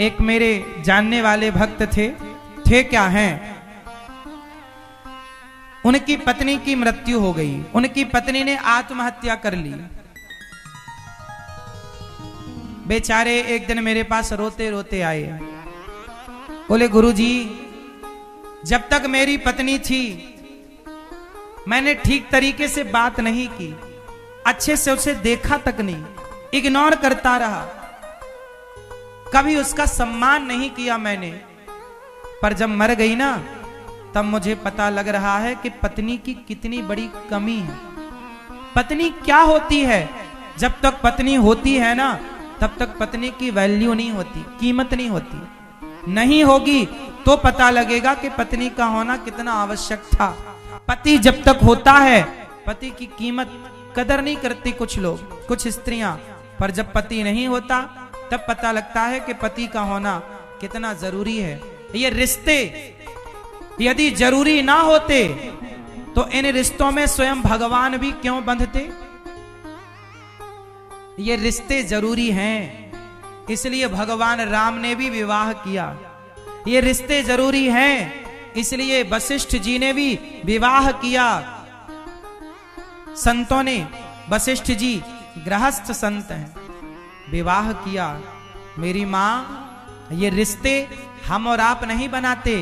एक मेरे जानने वाले भक्त थे क्या हैं, उनकी पत्नी की मृत्यु हो गई। उनकी पत्नी ने आत्महत्या कर ली। बेचारे एक दिन मेरे पास रोते रोते आए। बोले गुरुजी, जब तक मेरी पत्नी थी मैंने ठीक तरीके से बात नहीं की, अच्छे से उसे देखा तक नहीं, इग्नोर करता रहा, कभी उसका सम्मान नहीं किया मैंने। पर जब मर गई ना, तब मुझे पता लग रहा है कि पत्नी की कितनी बड़ी कमी है। पत्नी क्या होती है? जब तक पत्नी होती है ना, तब तक पत्नी की वैल्यू नहीं होती, कीमत नहीं होती। नहीं होगी तो पता लगेगा कि पत्नी का होना कितना आवश्यक था। पति जब तक होता है, पति की कीमत कदर नहीं करती कुछ लोग, कुछ स्त्रियां। पर जब पति नहीं होता, तब पता लगता है कि पति का होना कितना जरूरी है। ये रिश्ते यदि जरूरी ना होते तो इन रिश्तों में स्वयं भगवान भी क्यों बंधते? ये रिश्ते जरूरी हैं, इसलिए भगवान राम ने भी विवाह किया। ये रिश्ते जरूरी हैं, इसलिए वशिष्ठ जी ने भी विवाह किया। संतों ने, वशिष्ठ जी गृहस्थ संत हैं, विवाह किया। मेरी मां, ये रिश्ते हम और आप नहीं बनाते।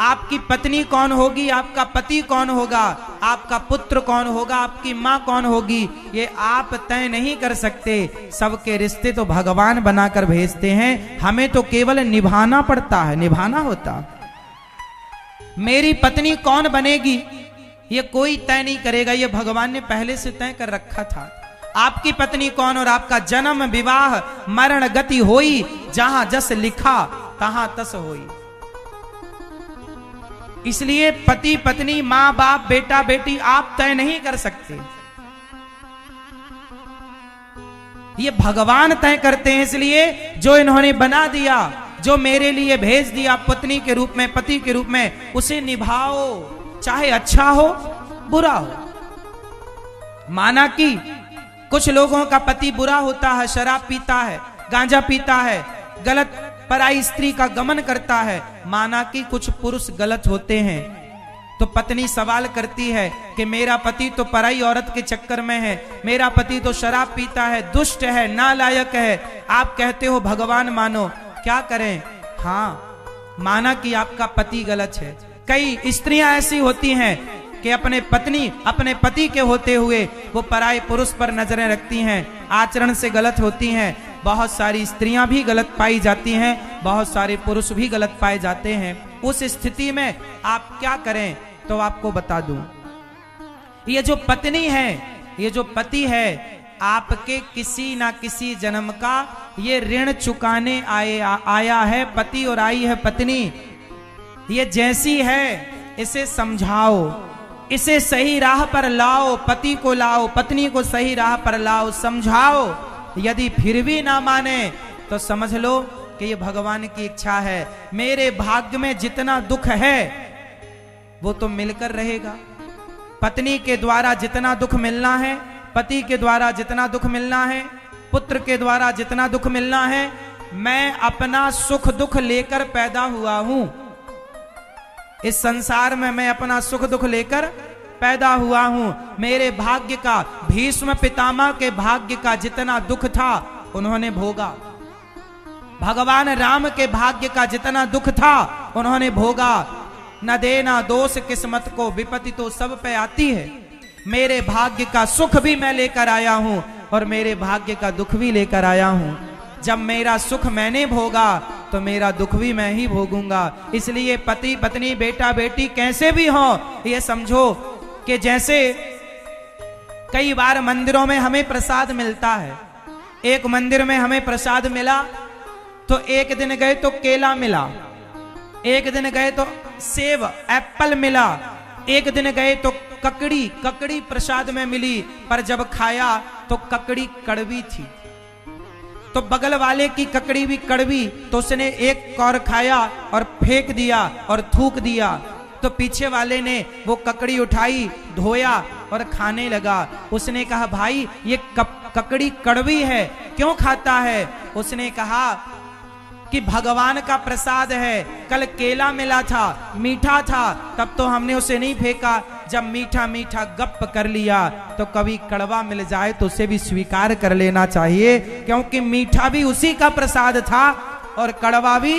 आपकी पत्नी कौन होगी, आपका पति कौन होगा, आपका पुत्र कौन होगा, आपकी मां कौन होगी, ये आप तय नहीं कर सकते। सबके रिश्ते तो भगवान बनाकर भेजते हैं, हमें तो केवल निभाना पड़ता है, निभाना होता। मेरी पत्नी कौन बनेगी ये कोई तय नहीं करेगा, ये भगवान ने पहले से तय कर रखा था। आपकी पत्नी कौन और आपका जन्म विवाह मरण गति होई, जहां जस लिखा तहां तस होई। इसलिए पति पत्नी, मां बाप, बेटा बेटी आप तय नहीं कर सकते, ये भगवान तय करते हैं। इसलिए जो इन्होंने बना दिया, जो मेरे लिए भेज दिया पत्नी के रूप में, पति के रूप में, उसे निभाओ, चाहे अच्छा हो बुरा हो। माना कि कुछ लोगों का पति बुरा होता है, शराब पीता है, गांजा पीता है, गलत पराई स्त्री का गमन करता है। माना कि कुछ पुरुष गलत होते हैं, तो पत्नी सवाल करती है कि मेरा पति तो पराई औरत के चक्कर में है, मेरा पति तो शराब पीता है, दुष्ट है, नालायक है। आप कहते हो भगवान मानो, क्या करें? हाँ, माना कि आपका पति गलत है। कई स्त्रियां ऐसी होती हैं कि अपने पति के होते हुए वो पराये पुरुष पर नजरें रखती हैं, आचरण से गलत होती हैं। बहुत सारी स्त्रियां भी गलत पाई जाती हैं, बहुत सारे पुरुष भी गलत पाए जाते हैं। उस स्थिति में आप क्या करें? तो आपको बता दूं, ये जो पत्नी है, ये जो पति है, आपके किसी ना किसी जन्म का ये ऋण चुकाने आया है पति और आई है पत्नी। ये जैसी है इसे समझाओ, इसे सही राह पर लाओ, पति को लाओ, पत्नी को सही राह पर लाओ, समझाओ। यदि फिर भी ना माने तो समझ लो कि ये भगवान की इच्छा है। मेरे भाग्य में जितना दुख है वो तो मिलकर रहेगा। पत्नी के द्वारा जितना दुख मिलना है, पति के द्वारा जितना दुख मिलना है, पुत्र के द्वारा जितना दुख मिलना है, मैं अपना सुख दुख लेकर पैदा हुआ हूं। इस संसार में मैं अपना सुख दुख लेकर पैदा हुआ हूं। मेरे भाग्य का, भीष्म पितामह के भाग्य का जितना दुख था उन्होंने भोगा। भगवान राम के भाग्य का जितना दुख था उन्होंने भोगा। न देना दोष किस्मत को, विपत्ति तो सब पे आती है। मेरे भाग्य का सुख भी मैं लेकर आया हूं और मेरे भाग्य का दुख भी लेकर आया हूं। जब मेरा सुख मैंने भोगा तो मेरा दुख भी मैं ही भोगूंगा। इसलिए पति पत्नी, बेटा बेटी कैसे भी हो, ये समझो कि जैसे कई बार मंदिरों में हमें प्रसाद मिलता है। एक मंदिर में हमें प्रसाद मिला तो एक दिन गए तो केला मिला, एक दिन गए तो सेब एप्पल मिला, एक दिन गए तो ककड़ी प्रसाद में मिली। पर जब खाया तो ककड़ी कड़वी थी, तो बगल वाले की ककड़ी भी कड़वी, तो उसने एक कौर खाया और फेंक दिया और थूक दिया। तो पीछे वाले ने वो ककड़ी उठाई, धोया और खाने लगा। उसने कहा भाई ये ककड़ी कड़वी है, क्यों खाता है? उसने कहा कि भगवान का प्रसाद है। कल केला मिला था, मीठा था, तब तो हमने उसे नहीं फेंका। जब मीठा मीठा गप कर लिया तो कभी कड़वा मिल जाए तो उसे भी स्वीकार कर लेना चाहिए, क्योंकि मीठा भी उसी का प्रसाद था और कड़वा भी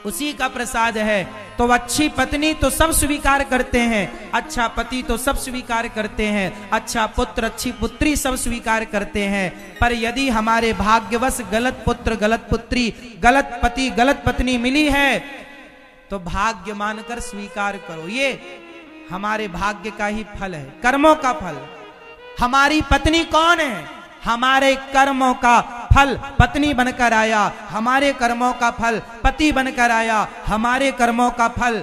उसी का प्रसाद है। तो अच्छी पत्नी तो सब स्वीकार करते हैं, अच्छा पति तो सब स्वीकार करते हैं, अच्छा पुत्र अच्छी पुत्री सब स्वीकार करते हैं। पर यदि हमारे भाग्यवश गलत पुत्र गलत पुत्री गलत पति गलत पत्नी मिली है तो भाग्य मानकर स्वीकार करो। ये हमारे भाग्य का ही फल है, कर्मों का फल। हमारी पत्नी कौन है? हमारे कर्मों का फल पत्नी बनकर आया, हमारे कर्मों का फल पति बनकर आया, हमारे कर्मों का फल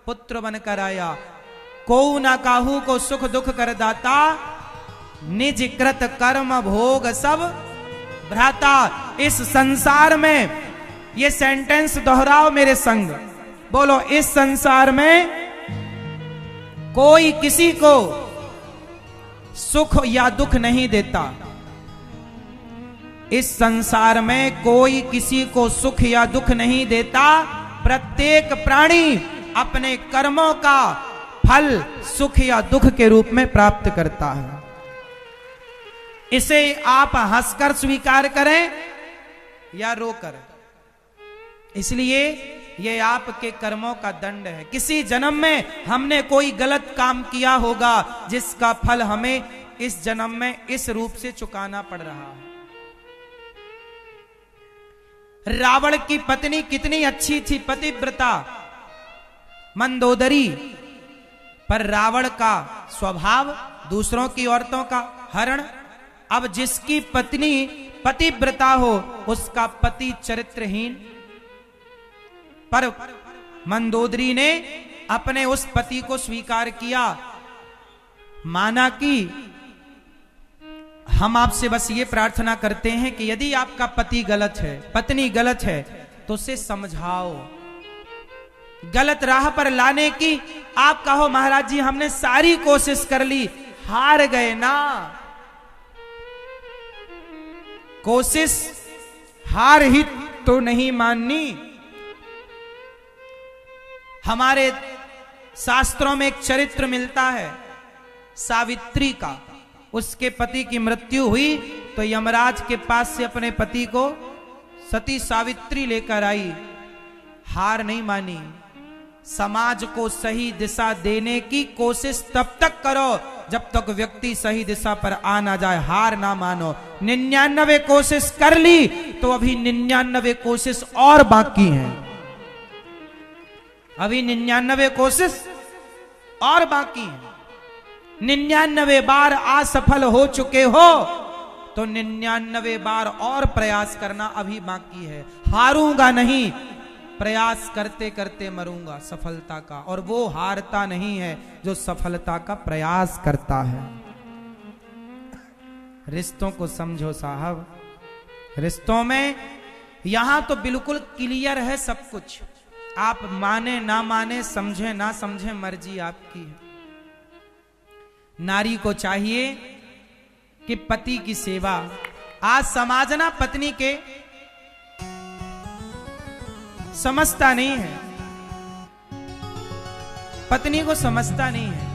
पुत्र बनकर आया। को न काहू को सुख दुख कर दाता, निज कृत कर्म भोग सब भ्राता। इस संसार में, ये सेंटेंस दोहराओ मेरे संग, बोलो, इस संसार में कोई किसी को सुख या दुख नहीं देता। इस संसार में कोई किसी को सुख या दुख नहीं देता। प्रत्येक प्राणी अपने कर्मों का फल सुख या दुख के रूप में प्राप्त करता है। इसे आप हंसकर स्वीकार करें या रोकर, इसलिए ये आपके कर्मों का दंड है। किसी जन्म में हमने कोई गलत काम किया होगा जिसका फल हमें इस जन्म में इस रूप से चुकाना पड़ रहा है। रावण की पत्नी कितनी अच्छी थी, पतिव्रता मंदोदरी, पर रावण का स्वभाव दूसरों की औरतों का हरण। अब जिसकी पत्नी पतिव्रता हो उसका पति चरित्रहीन, पर मंदोदरी ने अपने उस पति को स्वीकार किया। माना कि हम आपसे बस ये प्रार्थना करते हैं कि यदि आपका पति गलत है, पत्नी गलत है, तो उसे समझाओ। गलत राह पर लाने की आप कहो महाराज जी हमने सारी कोशिश कर ली, हार गए ना। कोशिश हार ही तो नहीं माननी। हमारे शास्त्रों में एक चरित्र मिलता है सावित्री का। उसके पति की मृत्यु हुई तो यमराज के पास से अपने पति को सती सावित्री लेकर आई। हार नहीं मानी। समाज को सही दिशा देने की कोशिश तब तक करो जब तक व्यक्ति सही दिशा पर आ ना जाए। हार ना मानो। 99 कोशिश कर ली तो अभी 99 कोशिश और बाकी हैं। अभी 99 कोशिश और बाकी हैं। 99 बार असफल हो चुके हो तो 99 बार और प्रयास करना अभी बाकी है। हारूंगा नहीं, प्रयास करते करते मरूंगा सफलता का। और वो हारता नहीं है जो सफलता का प्रयास करता है। रिश्तों को समझो साहब। रिश्तों में यहां तो बिल्कुल क्लियर है सब कुछ। आप माने ना माने, समझे ना समझे, मर्जी आपकी है। नारी को चाहिए कि पति की सेवा। आज समाज ना पत्नी के समझता नहीं है, पत्नी को समझता नहीं है।